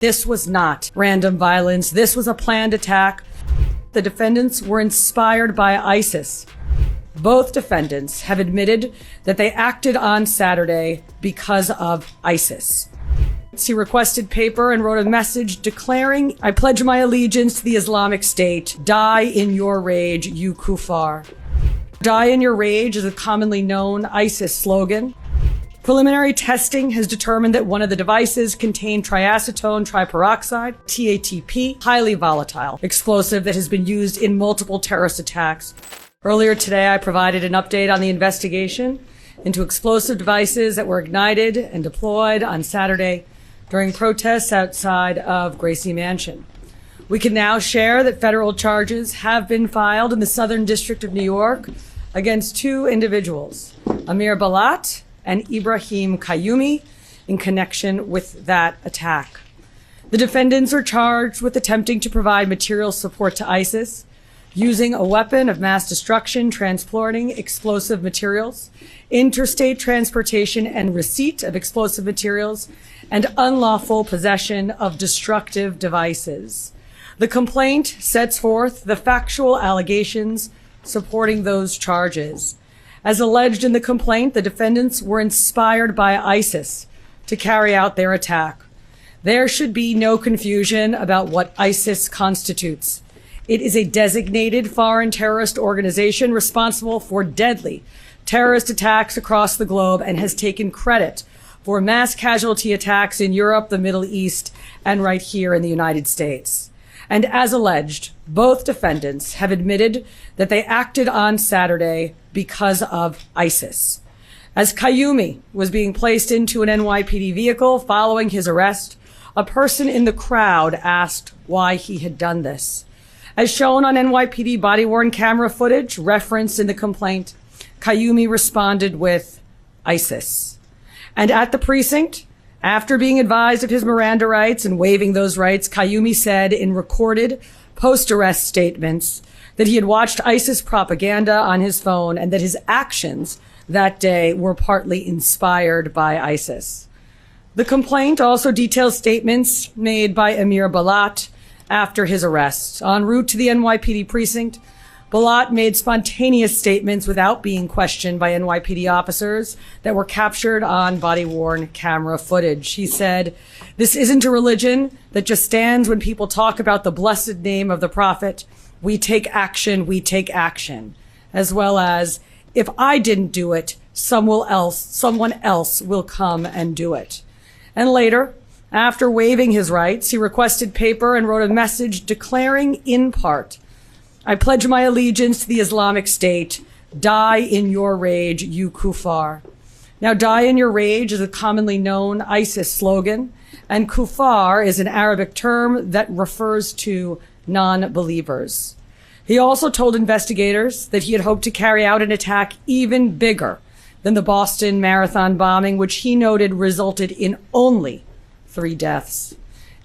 This was not random violence. This was a planned attack. The defendants were inspired by ISIS. Both defendants have admitted that they acted on Saturday because of ISIS. He requested paper and wrote a message declaring, "I pledge my allegiance to the Islamic State. Die in your rage, you kuffar." Die in your rage is a commonly known ISIS slogan. Preliminary testing has determined that one of the devices contained triacetone triperoxide, TATP, highly volatile explosive that has been used in multiple terrorist attacks. Earlier today, I provided an update on the investigation into explosive devices that were ignited and deployed on Saturday during protests outside of Gracie Mansion. We can now share that federal charges have been filed in the Southern District of New York against two individuals, Amir Balat and Ibrahim Qayyumi, in connection with that attack. The defendants are charged with attempting to provide material support to ISIS, using a weapon of mass destruction, transporting explosive materials, interstate transportation and receipt of explosive materials, and unlawful possession of destructive devices. The complaint sets forth the factual allegations supporting those charges. As alleged in the complaint, the defendants were inspired by ISIS to carry out their attack. There should be no confusion about what ISIS constitutes. It is a designated foreign terrorist organization responsible for deadly terrorist attacks across the globe and has taken credit for mass casualty attacks in Europe, the Middle East, and right here in the United States. And as alleged, both defendants have admitted that they acted on Saturday because of ISIS. As Qayyumi was being placed into an NYPD vehicle following his arrest, a person in the crowd asked why he had done this. As shown on NYPD body-worn camera footage referenced in the complaint, Qayyumi responded with ISIS. And at the precinct, after being advised of his Miranda rights and waiving those rights, Qayyumi said in recorded post-arrest statements that he had watched ISIS propaganda on his phone and that his actions that day were partly inspired by ISIS. The complaint also details statements made by Amir Balat after his arrest. En route to the NYPD precinct, Balat made spontaneous statements without being questioned by NYPD officers that were captured on body-worn camera footage. He said, "This isn't a religion that just stands when people talk about the blessed name of the Prophet. We take action, as well as, if I didn't do it, someone else will come and do it." And later, after waiving his rights, he requested paper and wrote a message declaring in part, "I pledge my allegiance to the Islamic State. Die in your rage, you kuffar." Now, die in your rage is a commonly known ISIS slogan, and kuffar is an Arabic term that refers to non-believers. He also told investigators that he had hoped to carry out an attack even bigger than the Boston Marathon bombing, which he noted resulted in only 3 deaths.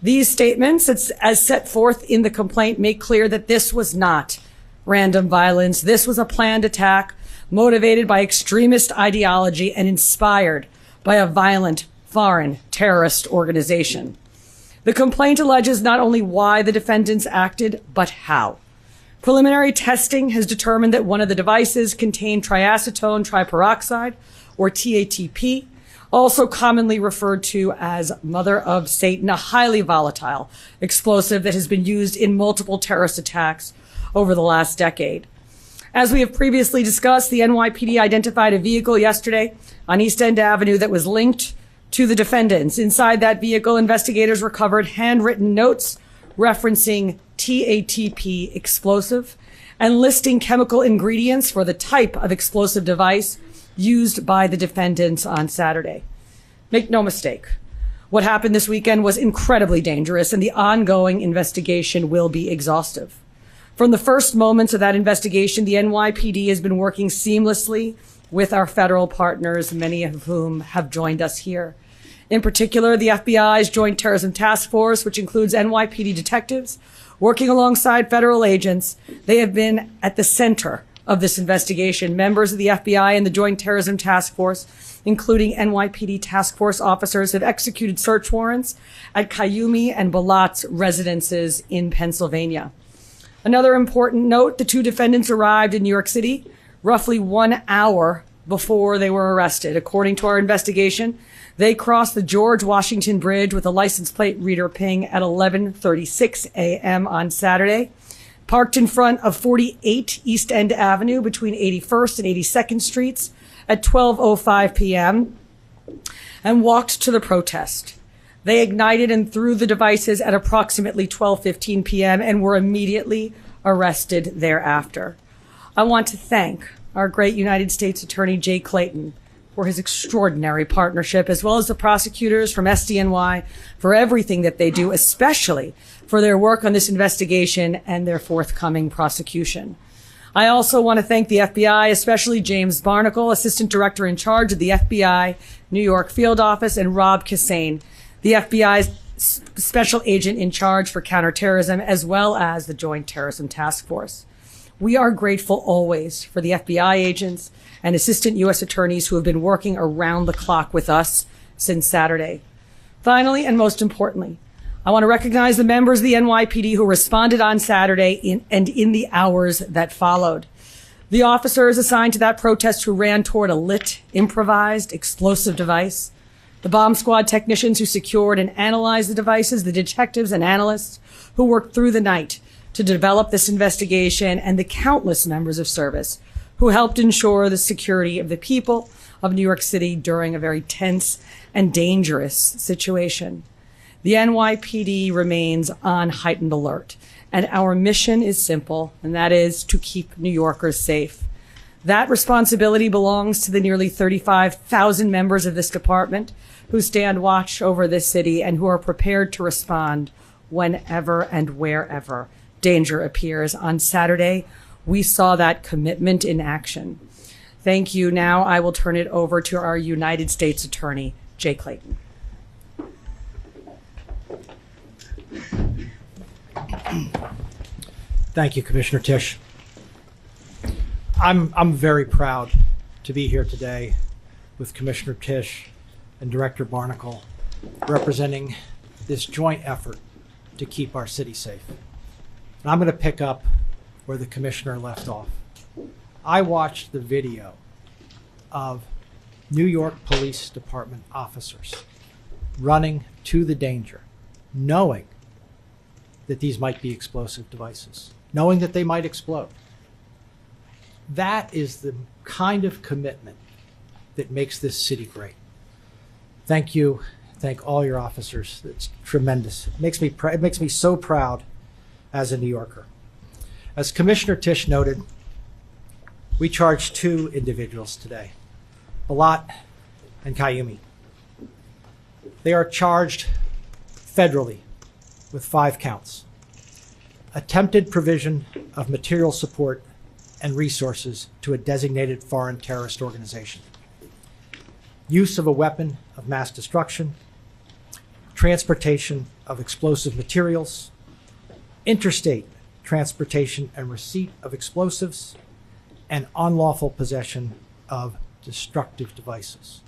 These statements, as set forth in the complaint, make clear that this was not random violence. This was a planned attack motivated by extremist ideology and inspired by a violent foreign terrorist organization. The complaint alleges not only why the defendants acted, but how. Preliminary testing has determined that one of the devices contained triacetone triperoxide, or TATP, also commonly referred to as Mother of Satan, a highly volatile explosive that has been used in multiple terrorist attacks over the last decade. As we have previously discussed, the NYPD identified a vehicle yesterday on East End Avenue that was linked to the defendants. Inside that vehicle, investigators recovered handwritten notes referencing TATP explosive and listing chemical ingredients for the type of explosive device used by the defendants on Saturday. Make no mistake, what happened this weekend was incredibly dangerous, and the ongoing investigation will be exhaustive. From the first moments of that investigation, the NYPD has been working seamlessly with our federal partners, many of whom have joined us here. In particular, the FBI's Joint Terrorism Task Force, which includes NYPD detectives, working alongside federal agents. They have been at the center of this investigation. Members of the FBI and the Joint Terrorism Task Force including NYPD task force officers, have executed search warrants at Kayumi and Balat's residences in Pennsylvania. Another important note, the two defendants arrived in New York City roughly 1 hour before they were arrested. According to our investigation, they crossed the George Washington Bridge with a license plate reader ping at 11:36 a.m. on Saturday, parked in front of 48 East End Avenue between 81st and 82nd Streets at 12:05 p.m., and walked to the protest. They ignited and threw the devices at approximately 12:15 p.m. and were immediately arrested thereafter. I want to thank our great United States Attorney Jay Clayton for his extraordinary partnership, as well as the prosecutors from SDNY for everything that they do, especially for their work on this investigation and their forthcoming prosecution. I also want to thank the FBI, especially James Barnacle, Assistant Director in charge of the FBI New York Field Office, and Rob Kassane, the FBI's Special Agent in charge for counterterrorism, as well as the Joint Terrorism Task Force. We are grateful always for the FBI agents and Assistant U.S. Attorneys who have been working around the clock with us since Saturday. Finally, and most importantly, I want to recognize the members of the NYPD who responded on Saturday and in the hours that followed. The officers assigned to that protest who ran toward a lit, improvised, explosive device, the bomb squad technicians who secured and analyzed the devices, the detectives and analysts who worked through the night to develop this investigation, and the countless members of service who helped ensure the security of the people of New York City during a very tense and dangerous situation. The NYPD remains on heightened alert, and our mission is simple, and that is to keep New Yorkers safe. That responsibility belongs to the nearly 35,000 members of this department who stand watch over this city and who are prepared to respond whenever and wherever danger appears. On Saturday, we saw that commitment in action. Thank you. Now I will turn it over to our United States Attorney, Jay Clayton. Thank you, Commissioner Tisch. I'm very proud to be here today with Commissioner Tisch and Director Barnacle, representing this joint effort to keep our city safe. And I'm going to pick up where the commissioner left off. I watched the video of New York Police Department officers running to the danger, knowing that these might be explosive devices, knowing that they might explode. That is the kind of commitment that makes this city great. Thank you. Thank all your officers. It's tremendous. It makes me so proud as a New Yorker. As Commissioner Tisch noted, we charged two individuals today, Balat and Kayumi. They are charged federally with 5 counts: attempted provision of material support and resources to a designated foreign terrorist organization, use of a weapon of mass destruction, transportation of explosive materials, interstate transportation and receipt of explosives, and unlawful possession of destructive devices.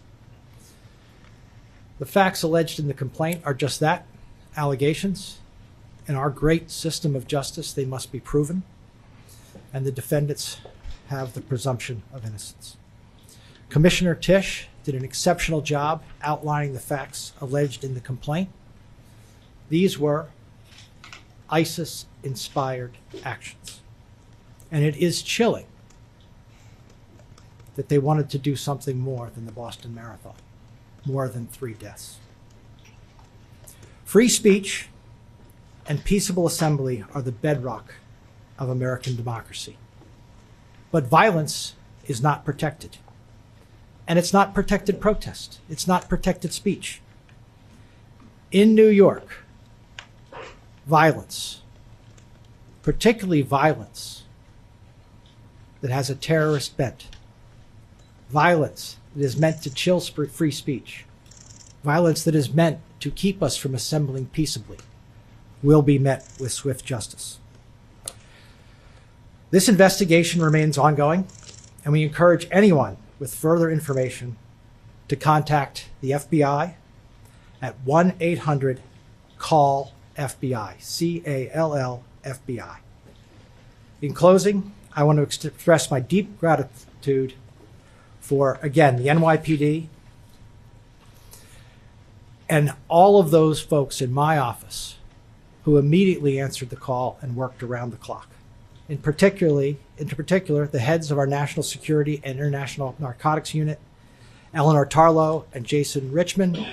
The facts alleged in the complaint are just that, allegations. In our great system of justice, they must be proven, and the defendants have the presumption of innocence. Commissioner Tisch did an exceptional job outlining the facts alleged in the complaint. These were ISIS-inspired actions. And it is chilling that they wanted to do something more than the Boston Marathon, more than 3 deaths. Free speech and peaceable assembly are the bedrock of American democracy. But violence is not protected. And it's not protected protest. It's not protected speech. In New York, violence, particularly violence that has a terrorist bent, violence that is meant to chill free speech, violence that is meant to keep us from assembling peaceably, will be met with swift justice. This investigation remains ongoing, and we encourage anyone with further information to contact the FBI at 1-800-CALL-FBI, C-A-L-L-FBI. In closing, I want to express my deep gratitude for, again, the NYPD and all of those folks in my office who immediately answered the call and worked around the clock. In particular, the heads of our National Security and International Narcotics Unit, Eleanor Tarlow and Jason Richmond,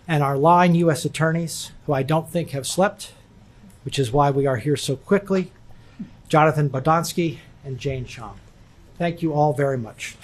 and our line U.S. attorneys, who I don't think have slept, which is why we are here so quickly, Jonathan Bodonsky and Jane Sham. Thank you all very much.